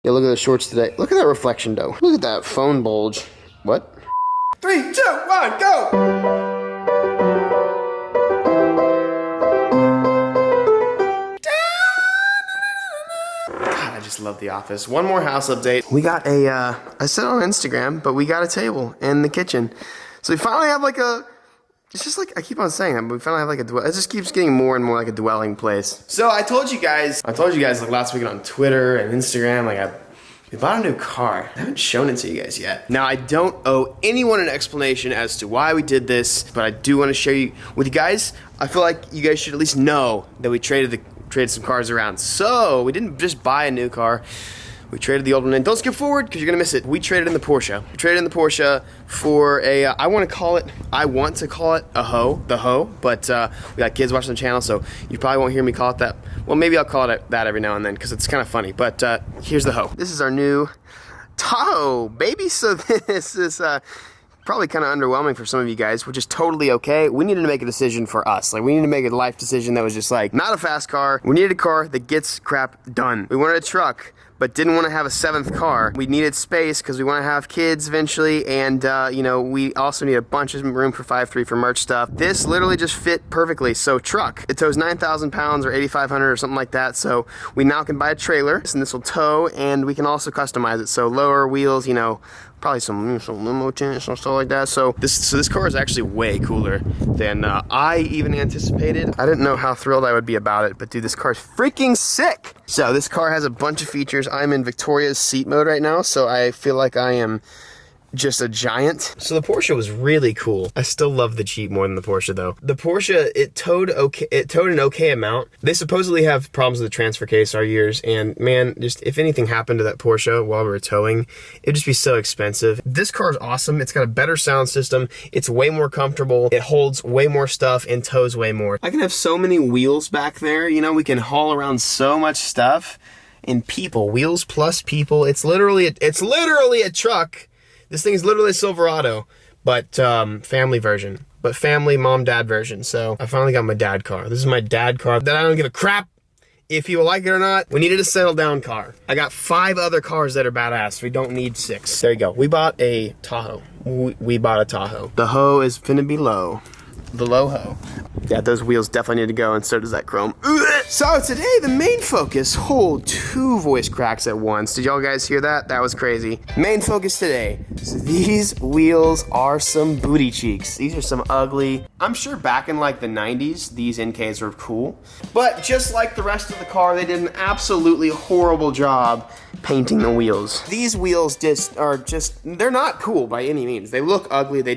Yeah, look at the shorts today. Look at that reflection though. Look at that phone bulge. What? 3, 2, 1, go! God, I just love The Office. One more house update. We got I said on Instagram, but we got a table in the kitchen. So we finally have like a, it's just like, I keep on saying that, but we finally have like a, it just keeps getting more and more like a dwelling place. So I told you guys like last week on Twitter and Instagram, like we bought a new car. I haven't shown it to you guys yet. Now, I don't owe anyone an explanation as to why we did this, but I do want to share you with you guys. I feel like you guys should at least know that we traded some cars around. So we didn't just buy a new car. We traded the old one in. Don't skip forward because you're gonna miss it. We traded in the Porsche. We traded in the Porsche for a, I want to call it a hoe, the hoe, but we got kids watching the channel, so you probably won't hear me call it that. Well, maybe I'll call it that every now and then because it's kind of funny, but here's the hoe. This is our new Tahoe, baby. So this is probably kind of underwhelming for some of you guys, which is totally okay. We needed to make a decision for us. Like, we needed to make a life decision that was just like, not a fast car. We needed a car that gets crap done. We wanted a truck, but didn't want to have a 7th car. We needed space because we want to have kids eventually, and you know, we also need a bunch of room for 5.3 for merch stuff. This literally just fit perfectly. So truck, it tows 9,000 pounds or 8,500 or something like that. So we now can buy a trailer, and this will tow, and we can also customize it. So lower wheels, you know, probably some limo tints and stuff like that. So this car is actually way cooler than I even anticipated. I didn't know how thrilled I would be about it, but dude, this car is freaking sick. So this car has a bunch of features. I'm in Victoria's seat mode right now, so I feel like I am just a giant. So the Porsche was really cool. I still love the Jeep more than the Porsche though. The Porsche, it towed an okay amount. They supposedly have problems with the transfer case our years, and man, just if anything happened to that Porsche while we were towing, it'd just be so expensive. This car is awesome. It's got a better sound system. It's way more comfortable. It holds way more stuff and tows way more. I can have so many wheels back there. You know, we can haul around so much stuff. And people, wheels plus people. It's literally a truck. This thing is literally a Silverado, but family version. But family, mom, dad version. So I finally got my dad car. This is my dad car that I don't give a crap if you like it or not. We needed a settle down car. I got 5 other cars that are badass. We don't need 6. There you go. We bought a Tahoe. We bought a Tahoe. The hoe is finna be low. The low hoe. Yeah, those wheels definitely need to go, and so does that chrome. So today, the main focus, 2 voice cracks at once. Did y'all guys hear that? That was crazy. Main focus today. So these wheels are some booty cheeks. These are some ugly. I'm sure back in like the 90s, these NKs were cool. But just like the rest of the car, they did an absolutely horrible job painting the wheels. These wheels they're not cool by any means. They look ugly. They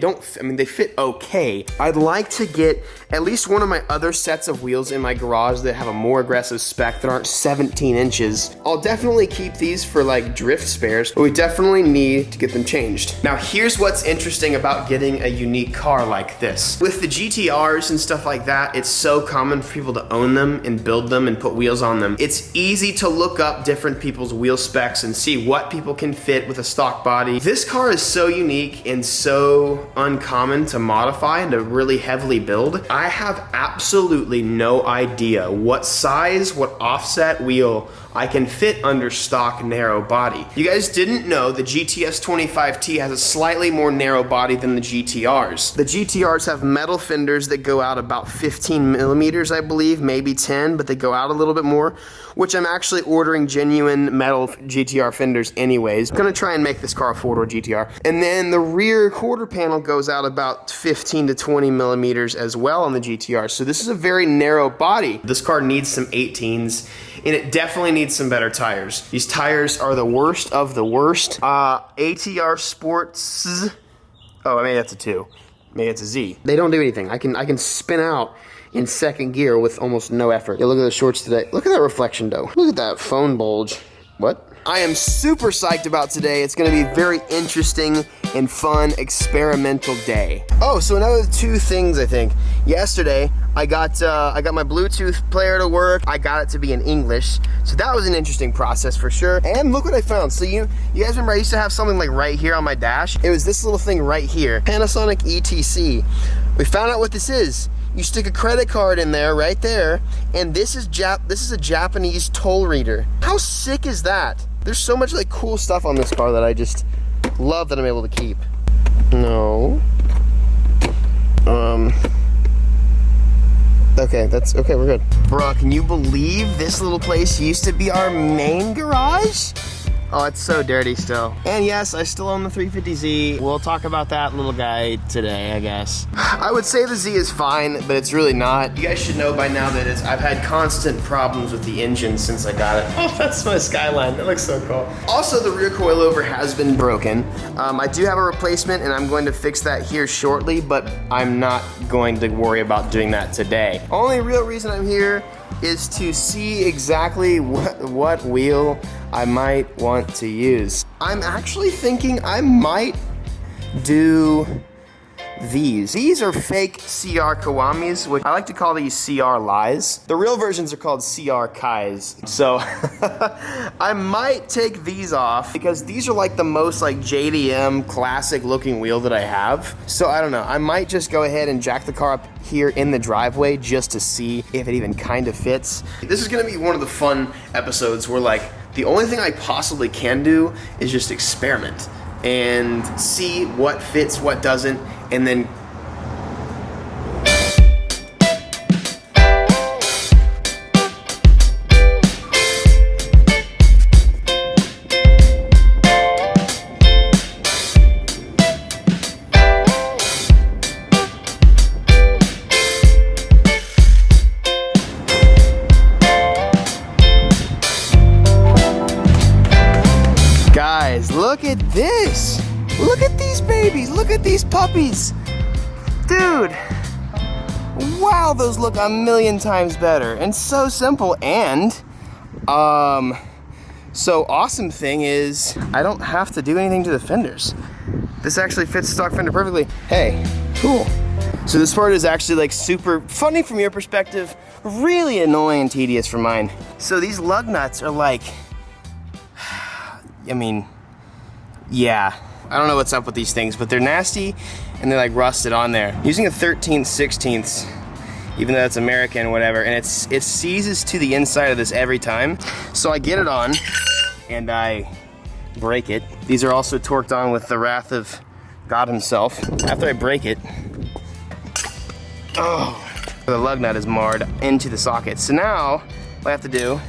fit okay. I'd like to get at least one of my other sets of wheels in my garage that have a more aggressive spec that aren't 17 inches. I'll definitely keep these for like drift spares, but we definitely need to get them changed. Now here's what's interesting about getting a unique car like this. With the GTRs and stuff like that, it's so common for people to own them and build them and put wheels on them. It's easy to look up different people's wheel specs and see what people can fit with a stock body. This car is so unique and so uncommon to modify and to really heavily build. I have absolutely no idea what size, what offset wheel I can fit under stock narrow body. You guys didn't know the GTS 25T has a slightly more narrow body than the GTRs. The GTRs have metal fenders that go out about 15 millimeters, I believe, maybe 10, but they go out a little bit more, which I'm actually ordering genuine metal GTR fenders anyways. I'm gonna try and make this car a 4-door GTR. And then the rear quarter panel goes out about 15 to 20 millimeters as well on the GTR. So this is a very narrow body. This car needs some 18s, and it definitely needs some better tires. These tires are the worst of the worst. ATR Sports, oh, maybe that's a 2. Maybe it's a Z. They don't do anything. I can spin out in 2nd gear with almost no effort. Yeah, look at the shorts today. Look at that reflection though. Look at that phone bulge. What? I am super psyched about today. It's gonna be a very interesting and fun experimental day. Oh, so another 2 things I think. Yesterday, I got my Bluetooth player to work. I got it to be in English. So that was an interesting process for sure. And look what I found. So you guys remember I used to have something like right here on my dash? It was this little thing right here. Panasonic ETC. We found out what this is. You stick a credit card in there, right there, and this is a Japanese toll reader. How sick is that? There's so much like cool stuff on this car that I just love that I'm able to keep. No. Okay, okay, we're good. Bro, can you believe this little place used to be our main garage? Oh, it's so dirty still. And yes, I still own the 350Z. We'll talk about that little guy today, I guess. I would say the Z is fine, but it's really not. You guys should know by now that I've had constant problems with the engine since I got it. Oh, that's my Skyline. That looks so cool. Also, the rear coilover has been broken. I do have a replacement, and I'm going to fix that here shortly, but I'm not going to worry about doing that today. Only real reason I'm here is to see exactly what wheel I might want to use. I'm actually thinking I might do these. These are fake CR Kawamis, which I like to call these CR Lies. The real versions are called CR Kais. So I might take these off because these are like the most like JDM classic looking wheel that I have. So I don't know, I might just go ahead and jack the car up here in the driveway just to see if it even kind of fits. This is gonna be one of the fun episodes where like the only thing I possibly can do is just experiment and see what fits, what doesn't, and then guys, look at this. Look at these babies. Look at these puppies. Dude. Wow, those look a million times better and so simple. And so awesome thing is I don't have to do anything to the fenders. This actually fits stock fender perfectly. Hey, cool. So this part is actually like super funny from your perspective, really annoying and tedious from mine. So these lug nuts are like, I mean, yeah, I don't know what's up with these things, but they're nasty and they're like rusted on there. Using a 13/16, even though it's American, whatever, and it seizes to the inside of this every time. So I get it on and I break it. These are also torqued on with the wrath of God himself. After I break it, oh, the lug nut is marred into the socket. So now what I have to do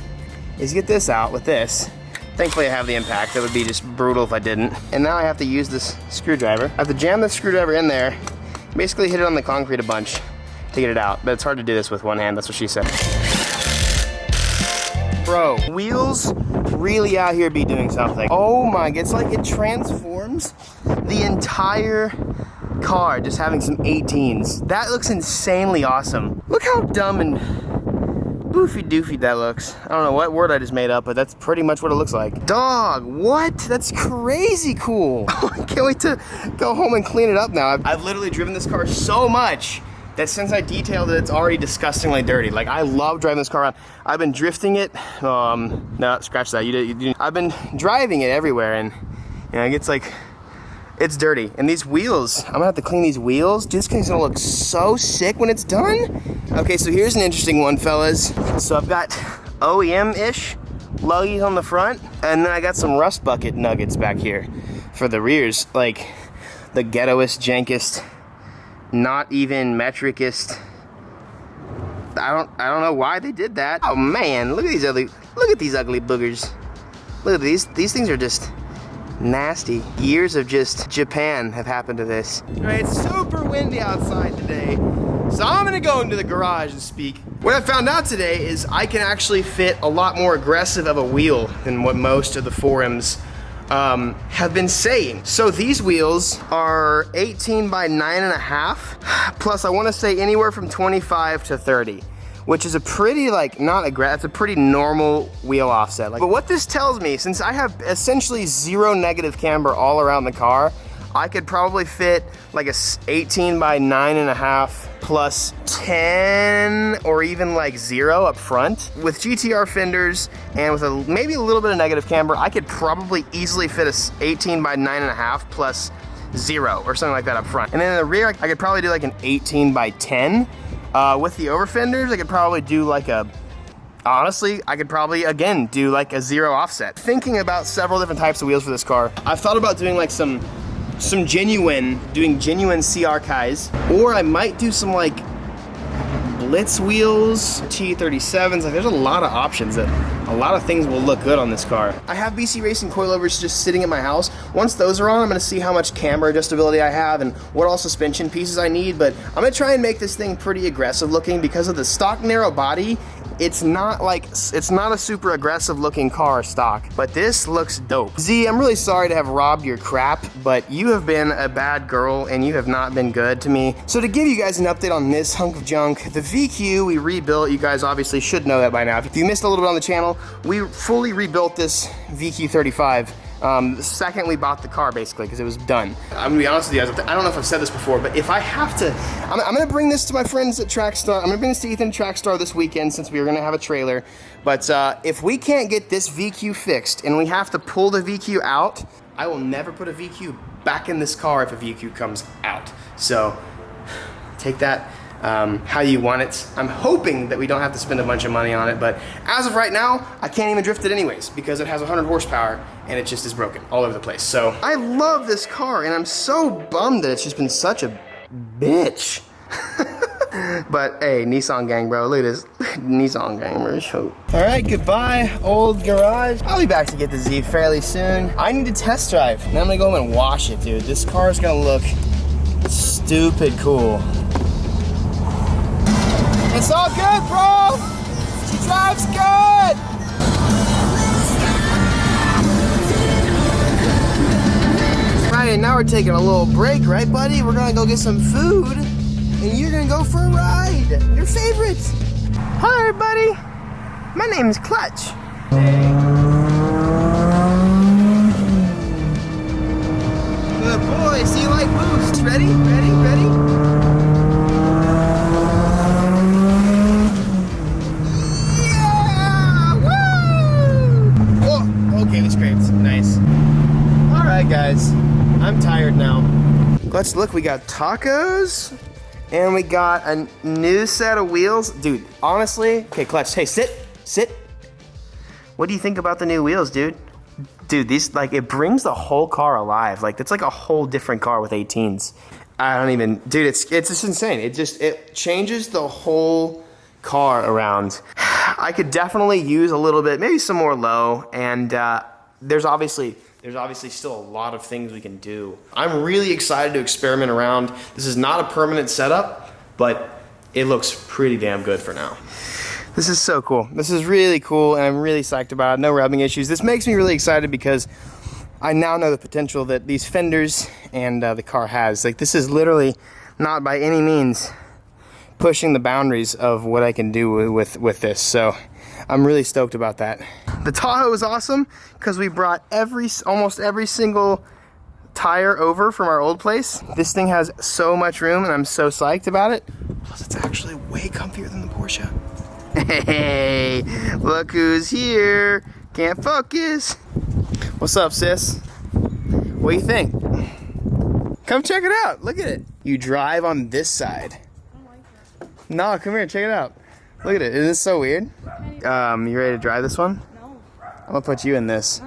is get this out with this. Thankfully I have the impact. That would be just brutal if I didn't. And now I have to use this screwdriver. I have to jam the screwdriver in there, basically hit it on the concrete a bunch to get it out. But it's hard to do this with one hand, that's what she said. Bro, wheels really out here be doing something. Oh my, it's like it transforms the entire car just having some 18s. That looks insanely awesome. Look how dumb and boofy doofy that looks. I don't know what word I just made up, but that's pretty much what it looks like. Dog, what? That's crazy cool. I can't wait to go home and clean it up now. I've literally driven this car so much that since I detailed it, it's already disgustingly dirty. Like, I love driving this car around. I've been drifting it. No, scratch that. I've been driving it everywhere, and you know, it gets like, it's dirty. And these wheels, I'm gonna have to clean these wheels. Dude, this thing's gonna look so sick when it's done. Okay, so here's an interesting one, fellas. So I've got OEM-ish luggies on the front, and then I got some rust bucket nuggets back here for the rears. Like the ghettoest, jankest, not even metricist. I don't know why they did that. Oh man, look at these ugly boogers. Look at these things are just nasty. Years of just Japan have happened to this. Right, it's super windy outside today, so I'm gonna go into the garage and speak. What I found out today is I can actually fit a lot more aggressive of a wheel than what most of the forums have been saying. So these wheels are 18 by 9.5, plus I wanna say anywhere from 25 to 30. Which is a pretty, like, not aggressive, it's a pretty normal wheel offset. Like, but what this tells me, since I have essentially zero negative camber all around the car, I could probably fit like a 18 by 9.5 plus 10 or even like 0 up front. With GTR fenders and with maybe a little bit of negative camber, I could probably easily fit a 18 by 9.5 plus 0 or something like that up front. And then in the rear, I could probably do like an 18 by 10. With the over fenders, I could probably do like a honestly, I could probably, again, do like a 0 offset. Thinking about several different types of wheels for this car. I've thought about doing like some genuine CR Kais, or I might do some like Blitz wheels, T37s. Like there's a lot of options that a lot of things will look good on this car. I have BC Racing coilovers just sitting in my house. Once those are on, I'm gonna see how much camber adjustability I have and what all suspension pieces I need, but I'm gonna try and make this thing pretty aggressive looking because of the stock narrow body. It's not a super aggressive looking car stock, but this looks dope. Z, I'm really sorry to have robbed your crap, but you have been a bad girl and you have not been good to me. So to give you guys an update on this hunk of junk, the VQ we rebuilt, you guys obviously should know that by now. If you missed a little bit on the channel, we fully rebuilt this VQ35. The second we bought the car, basically, because it was done. I'm gonna be honest with you guys, I don't know if I've said this before, but if I have to, I'm gonna bring this to my friends at Trackstar. I'm gonna bring this to Ethan at Trackstar this weekend since we were gonna have a trailer. But if we can't get this VQ fixed and we have to pull the VQ out, I will never put a VQ back in this car if a VQ comes out. So take that how you want it. I'm hoping that we don't have to spend a bunch of money on it, but as of right now, I can't even drift it anyways because it has 100 horsepower and it just is broken all over the place. So I love this car and I'm so bummed that it's just been such a bitch. But hey, Nissan gang, bro, look at this. Nissan gang, bro. All right, goodbye, old garage. I'll be back to get the Z fairly soon. I need to test drive. Now I'm gonna go home and wash it, dude. This car is gonna look stupid cool. It's all good, bro. She drives good. Right, and now we're taking a little break, right, buddy? We're gonna go get some food, and you're gonna go for a ride. Your favorite. Hi, everybody. My name's Clutch. Good boy. See you like boost. Ready? Ready? Ready? Nice. All right, guys, I'm tired now. Let's look, we got tacos and we got a new set of wheels. Dude, honestly, okay, Clutch, hey, sit. What do you think about the new wheels, dude? Dude, these, like, it brings the whole car alive. Like, it's like a whole different car with 18s. I don't even, dude, it's just insane. It changes the whole car around. I could definitely use a little bit, maybe some more low, and there's obviously still a lot of things we can do. I'm really excited to experiment around. This is not a permanent setup, but it looks pretty damn good for now. This is so cool. This is really cool, and I'm really psyched about it. No rubbing issues. This makes me really excited because I now know the potential that these fenders and the car has. Like, this is literally not by any means pushing the boundaries of what I can do with this. So I'm really stoked about that. The Tahoe is awesome because we brought almost every single tire over from our old place. This thing has so much room and I'm so psyched about it. Plus it's actually way comfier than the Porsche. Hey, look who's here. Can't focus. What's up, sis? What do you think? Come check it out. Look at it. You drive on this side. No, come here, check it out. Look at it. Isn't this so weird? You ready to drive this one? No. I'm gonna put you in this.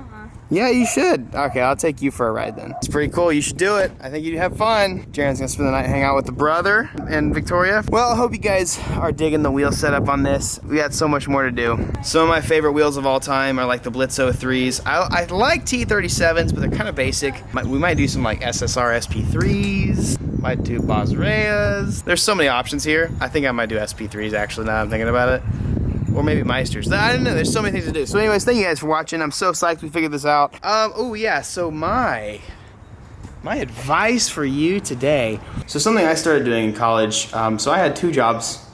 Yeah, you should. Okay, I'll take you for a ride then. It's pretty cool. You should do it. I think you'd have fun. Jaren's gonna spend the night hang out with the brother and Victoria. Well, I hope you guys are digging the wheel setup on this. We got so much more to do. Some of my favorite wheels of all time are like the Blitz 03s. I like T37s, but they're kind of basic. We might do some like SSR SP3s. Might do Bosreas. There's so many options here. I think I might do SP3s actually now I'm thinking about it. Or maybe Meisters. I don't know, there's so many things to do. So anyways, thank you guys for watching. I'm so psyched we figured this out. Oh yeah, so my advice for you today. So something I started doing in college, so I had 2 jobs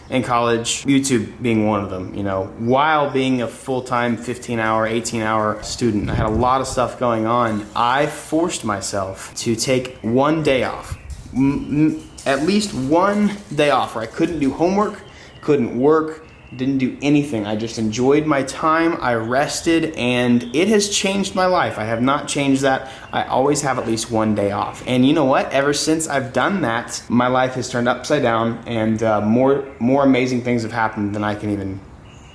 in college, YouTube being one of them, you know, while being a full-time 15-hour, 18-hour student. I had a lot of stuff going on. I forced myself to take one day off, at least one day off where I couldn't do homework, couldn't work, didn't do anything. I just enjoyed my time, I rested, and it has changed my life. I have not changed that. I always have at least one day off. And you know what? Ever since I've done that, my life has turned upside down and more amazing things have happened than I can even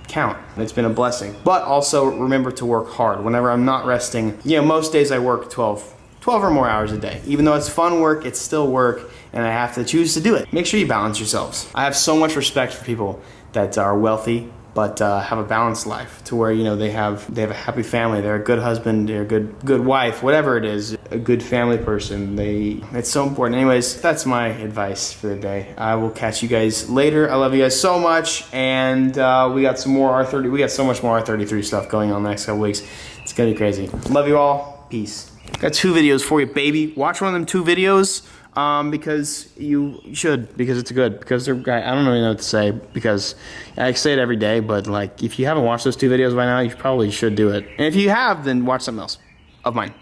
count. It's been a blessing. But also remember to work hard. Whenever I'm not resting, you know, most days I work 12 or more hours a day. Even though it's fun work, it's still work, and I have to choose to do it. Make sure you balance yourselves. I have so much respect for people that are wealthy, but have a balanced life, to where, you know, they have a happy family, they're a good husband, they're a good wife, whatever it is, a good family person. It's so important. Anyways, that's my advice for the day. I will catch you guys later. I love you guys so much, and we got some more R30. We got so much more R33 stuff going on the next couple weeks. It's gonna be crazy. Love you all. Peace. Got 2 videos for you, baby. Watch one of them 2 videos. Because you should, because it's good, because they're, I don't really know what to say, because I say it every day, but like, if you haven't watched those 2 videos by now, you probably should do it. And if you have, then watch something else of mine.